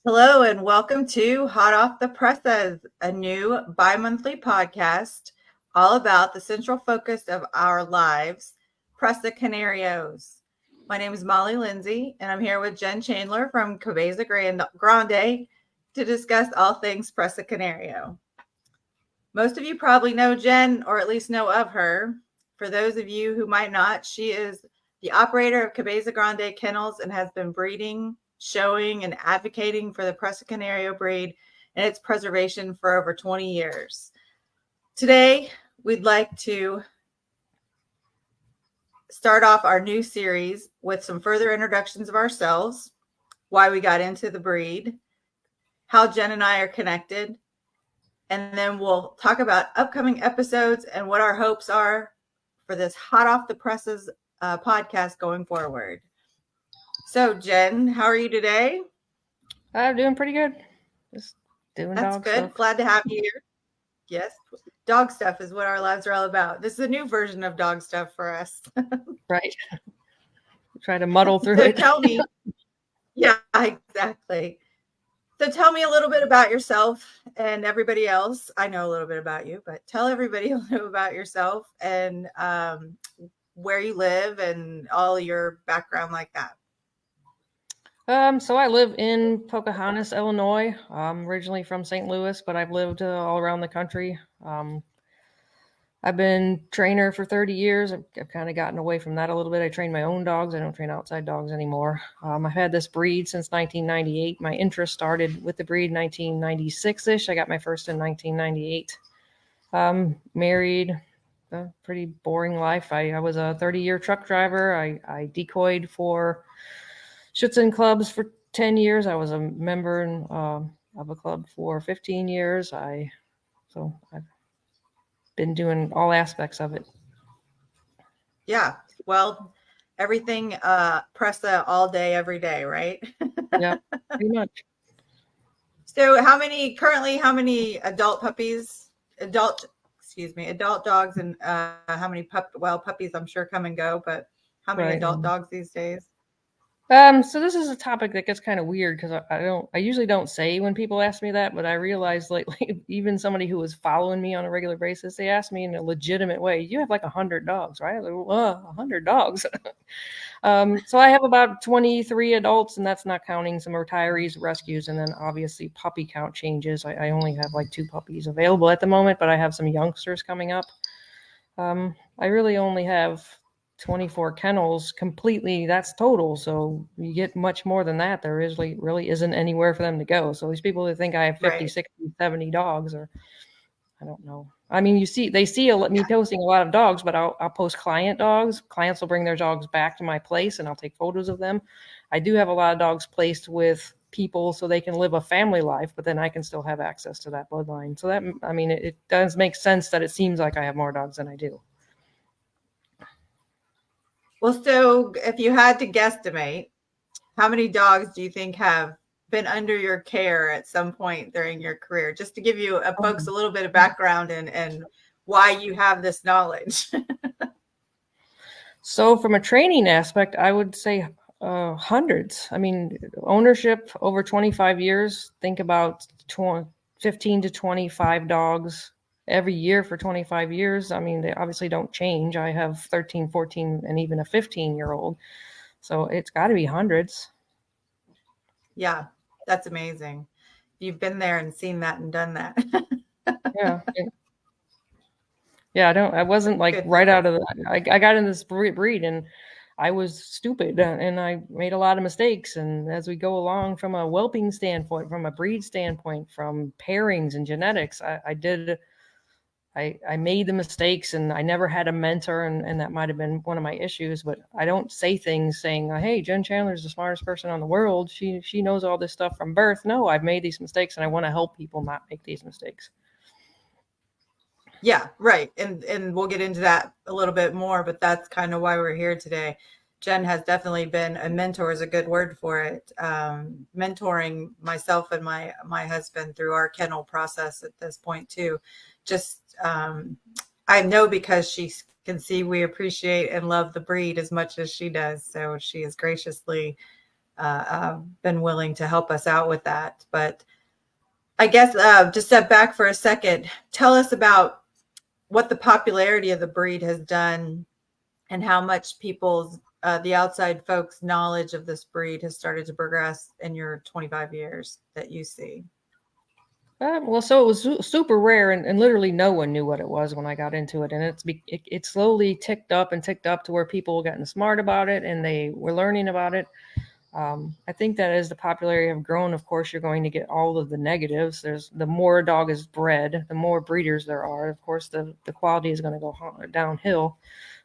Hello and welcome to Hot Off the Presses, a new bi-monthly podcast all about the central focus of our lives, Presa Canarios. My name is Molly Lindsay, and I'm here with Jen Chandler from Presa Grande to discuss all things Presa Canario. Most of you probably know Jen, or at least know of her. For those of you who might not, she is the operator of Presa Grande Kennels and has been breeding, showing, and advocating for the Presa Canario breed and its preservation for over 20 years. Today, we'd like to start off our new series with some further introductions of ourselves, why we got into the breed, how Jen and I are connected, and then we'll talk about upcoming episodes and what our hopes are for this Hot Off the Presses podcast going forward. So, Jen, how are you today? I'm doing pretty good. Just doing That's dog good. stuff. Glad to have you here. Yes, dog stuff is what our lives are all about. This is a new version of dog stuff for us. Right. Try to muddle through So it. tell me, yeah, exactly. So tell me a little bit about yourself and everybody else. I know a little bit about you, but tell everybody a little about yourself and where you live and all your background like that. So I live in Pocahontas, Illinois. I'm originally from St. Louis, but I've lived all around the country. I've been trainer for 30 years. I've kind of gotten away from that a little bit. I train my own dogs. I don't train outside dogs anymore. I've had this breed since 1998. My interest started with the breed 1996-ish. I got my first in 1998. Married, a pretty boring life. I was a 30-year truck driver. I decoyed for Schützen clubs for 10 years. I was a member of a club for 15 years. So I've been doing all aspects of it. Yeah. Well, everything Presa all day, every day, right? Yeah, pretty much. So how many adult dogs and how many puppies I'm sure come and go, but how many Right. adult dogs these days? So this is a topic that gets kind of weird because I usually don't say when people ask me that, but I realized lately, even somebody who was following me on a regular basis, they asked me in a legitimate way, "You have like 100 dogs, right?" Like, 100 dogs. So I have about 23 adults, and that's not counting some retirees, rescues, and then obviously puppy count changes. I only have like 2 puppies available at the moment, but I have some youngsters coming up. I really only have 24 kennels completely. That's total. So you get much more than that. There really isn't anywhere for them to go. So these people that think I have 50, Right. 60, 70 dogs, or I don't know. I mean, they see me posting a lot of dogs, but I'll post client dogs. Clients will bring their dogs back to my place and I'll take photos of them. I do have a lot of dogs placed with people so they can live a family life, but then I can still have access to that bloodline. So that, I mean, it does make sense that it seems like I have more dogs than I do. Well, so if you had to guesstimate, how many dogs do you think have been under your care at some point during your career? Just to give you folks a little bit of background and why you have this knowledge. So from a training aspect, I would say hundreds. I mean, ownership over 25 years, think about 15 to 25 dogs every year for 25 years. I mean, they obviously don't change. I have 13, 14, and even a 15-year-old. So it's got to be hundreds. Yeah, that's amazing. You've been there and seen that and done that. Yeah. Yeah, I wasn't like Good. right out of I got in this breed and I was stupid and I made a lot of mistakes. And as we go along from a whelping standpoint, from a breed standpoint, from pairings and genetics, I made the mistakes and I never had a mentor. And that might have been one of my issues, but I don't say things saying, hey, Jen Chandler is the smartest person on the world. She knows all this stuff from birth. No, I've made these mistakes and I want to help people not make these mistakes. Yeah, right. And we'll get into that a little bit more, but that's kind of why we're here today. Jen has definitely been a mentor is a good word for it. Mentoring myself and my husband through our kennel process at this point too. Just I know because she can see we appreciate and love the breed as much as she does. So she has graciously been willing to help us out with that. But I guess just step back for a second. Tell us about what the popularity of the breed has done and how much people's the outside folks' knowledge of this breed has started to progress in your 25 years that you see. Well, so it was super rare, and literally no one knew what it was when I got into it. And it slowly ticked up and ticked up to where people were getting smart about it and they were learning about it. I think that as the popularity have grown, of course, you're going to get all of the negatives. There's the more a dog is bred, the more breeders there are. Of course, the quality is going to go downhill.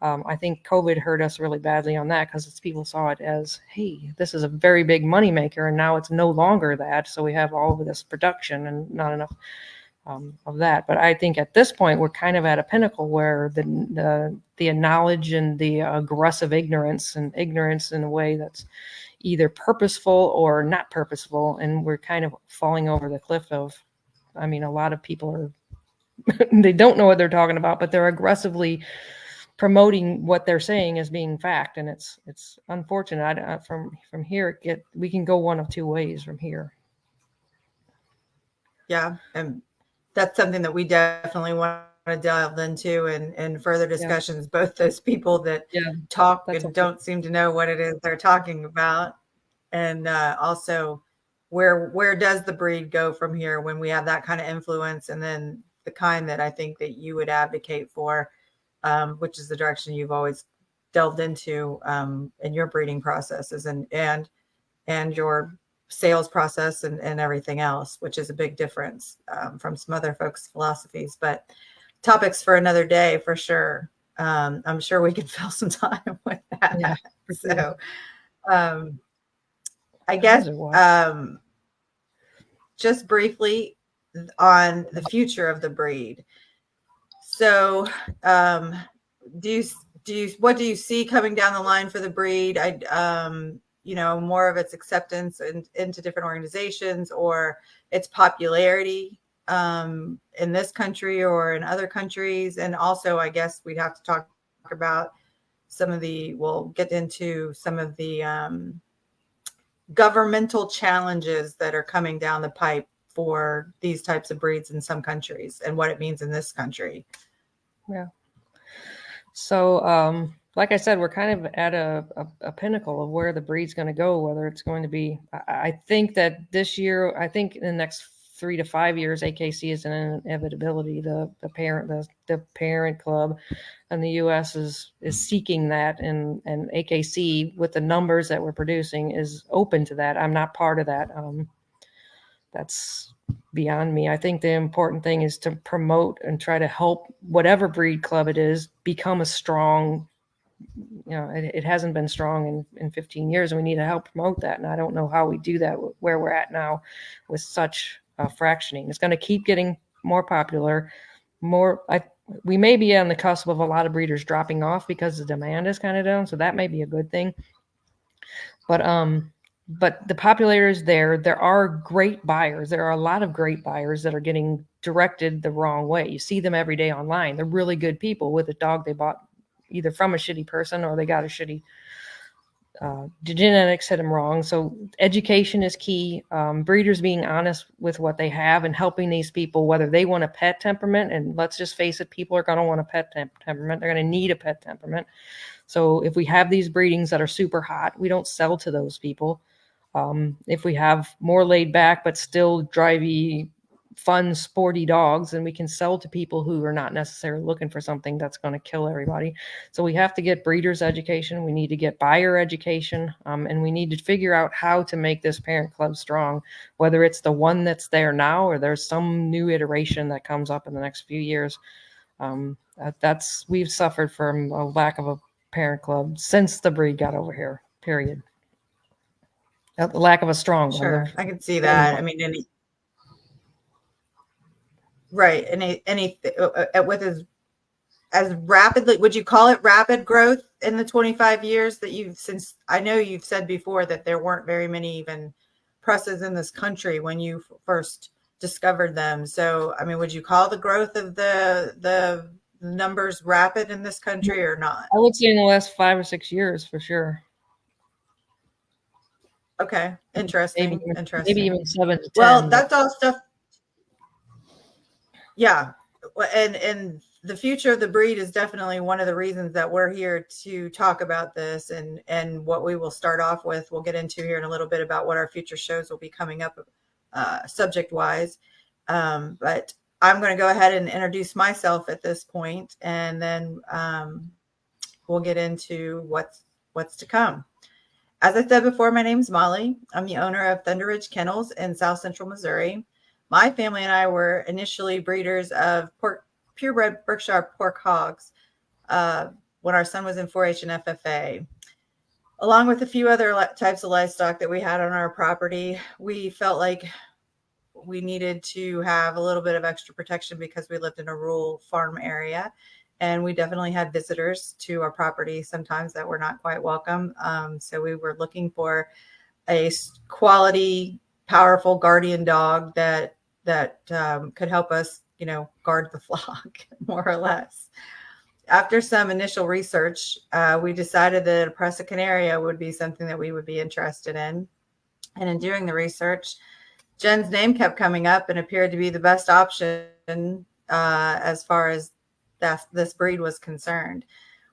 I think COVID hurt us really badly on that because people saw it as, hey, this is a very big moneymaker, and now it's no longer that. So we have all of this production and not enough of that. But I think at this point we're kind of at a pinnacle where the knowledge and the aggressive ignorance in a way that's either purposeful or not purposeful, and we're kind of falling over the cliff of. I mean, a lot of people are they don't know what they're talking about, but they're aggressively promoting what they're saying as being fact, and it's unfortunate. From here, we can go one of two ways from here. Yeah, and that's something that we definitely want to delve into in further discussions. Yeah. Both those people that talk and don't seem to know what it is they're talking about, and also where does the breed go from here when we have that kind of influence, and then the kind that I think that you would advocate for, which is the direction you've always delved into in your breeding processes and your sales process and everything else, which is a big difference from some other folks' philosophies. But topics for another day for sure. I'm sure we could fill some time with that. Yeah. So I guess just briefly on the future of the breed. So what do you see coming down the line for the breed? More of its acceptance into different organizations or its popularity in this country or in other countries. And also, I guess we'd have to talk about we'll get into some of the governmental challenges that are coming down the pipe for these types of breeds in some countries and what it means in this country. Yeah. So, like I said, we're kind of at a pinnacle of where the breed's going to go, whether it's going to be, I think that this year, I think in the next 3 to 5 years, AKC is an inevitability. The parent club in the U.S. is seeking that, and AKC with the numbers that we're producing is open to that. I'm not part of that. That's beyond me. I think the important thing is to promote and try to help whatever breed club it is become a strong, it hasn't been strong in 15 years, and we need to help promote that. And I don't know how we do that where we're at now with such fractioning. It's going to keep getting more popular. We may be on the cusp of a lot of breeders dropping off because the demand is kind of down. So that may be a good thing. But the popularity is there. There are great buyers. There are a lot of great buyers that are getting directed the wrong way. You see them every day online. They're really good people with a dog they bought either from a shitty person or they got a shitty genetics hit them wrong. So education is key. Breeders being honest with what they have and helping these people, whether they want a pet temperament. And let's just face it, people are going to want a pet temperament. They're going to need a pet temperament. So if we have these breedings that are super hot, we don't sell to those people. If we have more laid back but still drivey, fun, sporty dogs, then we can sell to people who are not necessarily looking for something that's going to kill everybody. So we have to get breeders education. We need to get buyer education, and we need to figure out how to make this parent club strong, whether it's the one that's there now or there's some new iteration that comes up in the next few years. We've suffered from a lack of a parent club since the breed got over here, period. The lack of a strong one. Sure, I can see that. I mean, with as rapidly, would you call it rapid growth in the 25 years that since I know you've said before that there weren't very many even presses in this country when you first discovered them. So, I mean, would you call the growth of the numbers rapid in this country or not? I would say in the last 5 or 6 years for sure. Okay. maybe Interesting. maybe Interesting. even 7 to Well, 10. But that's all stuff. Yeah. And the future of the breed is definitely one of the reasons that we're here to talk about this, and what we will start off with. We'll get into here in a little bit about what our future shows will be coming up subject wise. But I'm going to go ahead and introduce myself at this point, and then we'll get into what's to come. As I said before, my name's Molly. I'm the owner of Thunder Ridge Kennels in South Central Missouri. My family and I were initially breeders of purebred Berkshire pork hogs when our son was in 4-H and FFA. Along with a few other types of livestock that we had on our property, we felt like we needed to have a little bit of extra protection because we lived in a rural farm area. And we definitely had visitors to our property sometimes that were not quite welcome. So we were looking for a quality, powerful guardian dog that could help us, guard the flock, more or less. After some initial research, we decided that a Presa Canario would be something that we would be interested in. And in doing the research, Jen's name kept coming up and appeared to be the best option as far as this breed was concerned.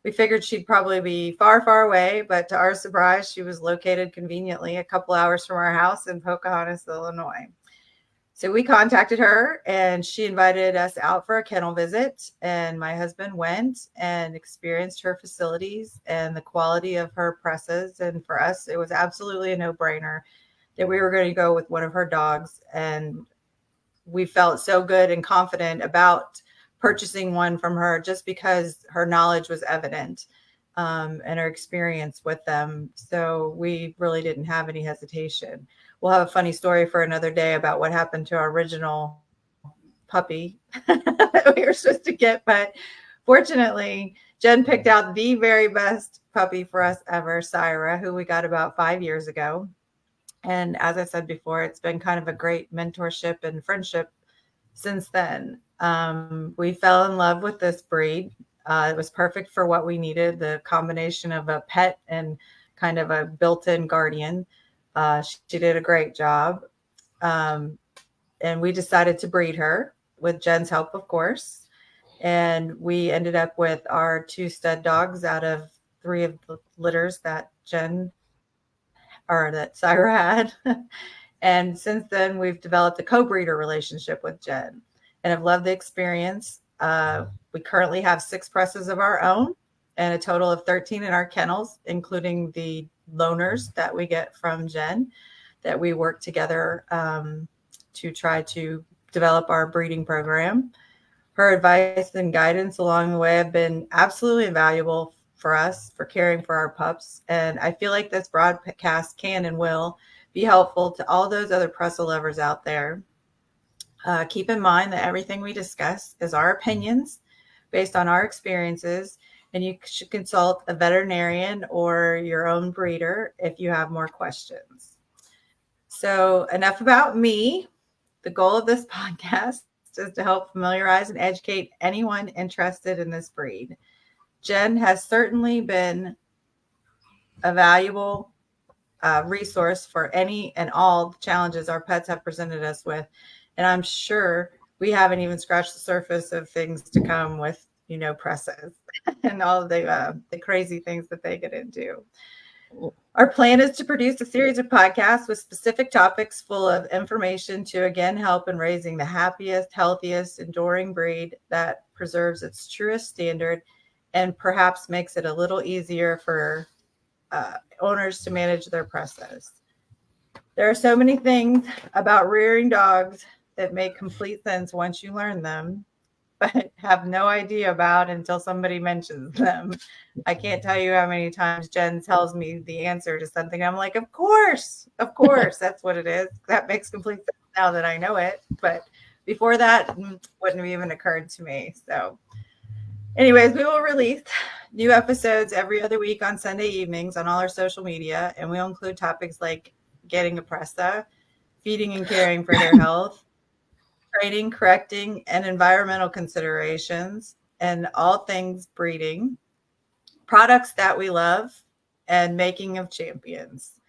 We figured she'd probably be far, far away, but to our surprise, she was located conveniently a couple hours from our house in Pocahontas, Illinois. So we contacted her, and she invited us out for a kennel visit. And my husband went and experienced her facilities and the quality of her presses. And for us, it was absolutely a no-brainer that we were going to go with one of her dogs. And we felt so good and confident about purchasing one from her just because her knowledge was evident and her experience with them. So we really didn't have any hesitation. We'll have a funny story for another day about what happened to our original puppy that we were supposed to get. But fortunately, Jen picked out the very best puppy for us ever, Syra, who we got about 5 years ago. And as I said before, it's been kind of a great mentorship and friendship since then. We fell in love with this breed. It was perfect for what we needed, the combination of a pet and kind of a built-in guardian. She did a great job. And we decided to breed her with Jen's help, of course. And we ended up with our 2 stud dogs out of 3 of the litters that that Syra had. And since then, we've developed a co-breeder relationship with Jen and have loved the experience. We currently have 6 presses of our own and a total of 13 in our kennels, including the loaners that we get from Jen, that we work together to try to develop our breeding program. Her advice and guidance along the way have been absolutely invaluable for us for caring for our pups. And I feel like this broadcast can and will be helpful to all those other Presa lovers out there. Keep in mind that everything we discuss is our opinions based on our experiences, and you should consult a veterinarian or your own breeder if you have more questions. So enough about me. The goal of this podcast is to help familiarize and educate anyone interested in this breed. Jen has certainly been a valuable resource for any and all the challenges our pets have presented us with. And I'm sure we haven't even scratched the surface of things to come with, Presas and all of the crazy things that they get into. Our plan is to produce a series of podcasts with specific topics full of information to, again, help in raising the happiest, healthiest, enduring breed that preserves its truest standard and perhaps makes it a little easier for owners to manage their Presas. There are so many things about rearing dogs that make complete sense once you learn them, but have no idea about until somebody mentions them. I can't tell you how many times Jen tells me the answer to something. I'm like, of course, that's what it is. That makes complete sense now that I know it. But before that, wouldn't have even occurred to me. So anyways, we will release new episodes every other week on Sunday evenings on all our social media, and we'll include topics like getting a Presa, feeding and caring for their health, training, correcting, and environmental considerations, and all things breeding, products that we love, and making of champions.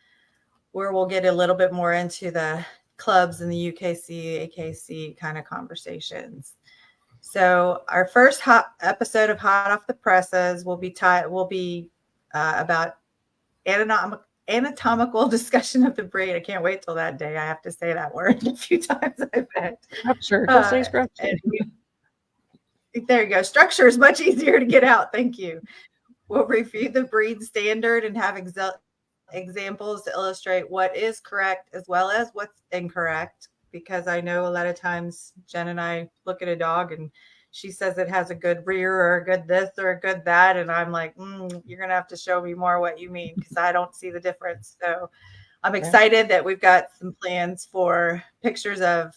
where we'll get a little bit more into the clubs and the UKC, AKC kind of conversations. So our first episode of Hot Off the Presses will be about anatomical discussion of the breed. I can't wait till that day. I have to say that word a few times, I bet. Structure. Go say structure. There you go. Structure is much easier to get out. Thank you. We'll review the breed standard and have examples to illustrate what is correct as well as what's incorrect, because I know a lot of times Jen and I look at a dog and she says it has a good rear or a good this or a good that, and I'm like, you're gonna have to show me more what you mean, because I don't see the difference. So I'm excited that we've got some plans for pictures of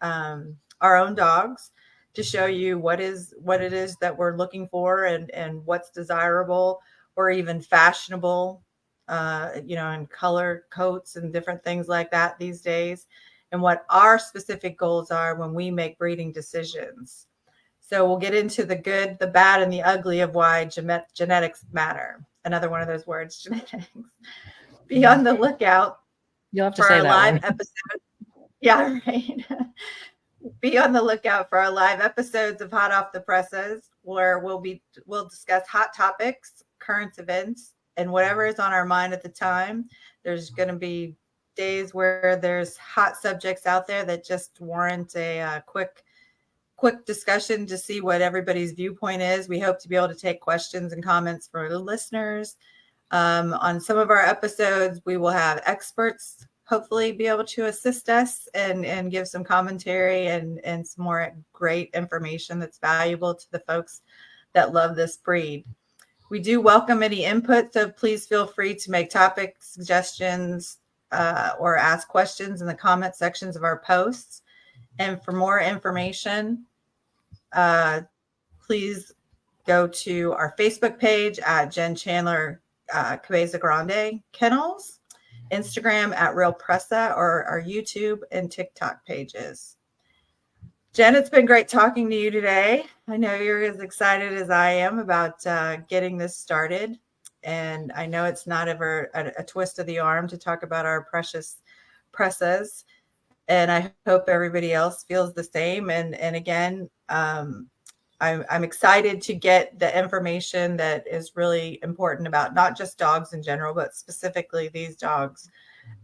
our own dogs to show you what it is that we're looking for, and what's desirable or even fashionable, and color coats and different things like that these days, and what our specific goals are when we make breeding decisions. So we'll get into the good, the bad, and the ugly of why genetics matter. Another one of those words, genetics. Be on the lookout. You'll have to say that live one. episode. Yeah, right. Be on the lookout for our live episodes of Hot Off the Presses, where we'll discuss hot topics, current events, and whatever is on our mind at the time. There's going to be days where there's hot subjects out there that just warrant a quick discussion to see what everybody's viewpoint is. We hope to be able to take questions and comments from the listeners. On some of our episodes, we will have experts hopefully be able to assist us and give some commentary and some more great information that's valuable to the folks that love this breed. We do welcome any input, so please feel free to make topic suggestions or ask questions in the comment sections of our posts. And for more information, please go to our Facebook page at Jen Chandler Cabeza Grande Kennels, Instagram at Real Presa, or our YouTube and TikTok pages. Jen, it's been great talking to you today. I know you're as excited as I am about getting this started. And I know it's not ever a twist of the arm to talk about our precious Presas. And I hope everybody else feels the same. And again, I'm excited to get the information that is really important about not just dogs in general, but specifically these dogs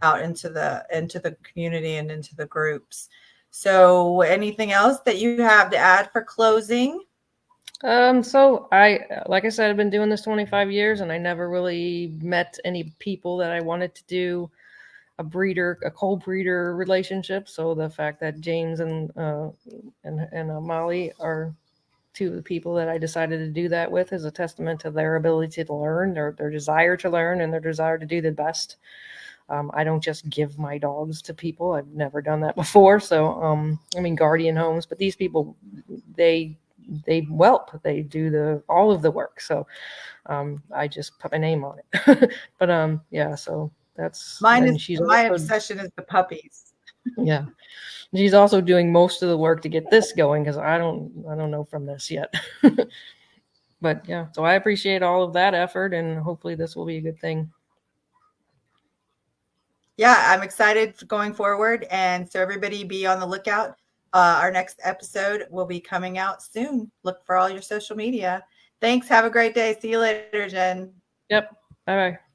out into the community and into the groups. So anything else that you have to add for closing? So like I said, I've been doing this 25 years and I never really met any people that I wanted to do a co-breeder relationship. So the fact that James and Molly are two of the people that I decided to do that with is a testament to their ability to learn, their desire to learn, and their desire to do the best. I don't just give my dogs to people. I've never done that before. So, guardian homes, but these people, they whelp, they do all of the work. So, I just put my name on it. But, yeah, so that's my obsession is the puppies. Yeah. She's also doing most of the work to get this going, because I don't know from this yet. But yeah, so I appreciate all of that effort, and hopefully this will be a good thing. Yeah, I'm excited going forward. And so everybody be on the lookout. Our next episode will be coming out soon. Look for all your social media. Thanks. Have a great day. See you later, Jen. Yep. Bye-bye.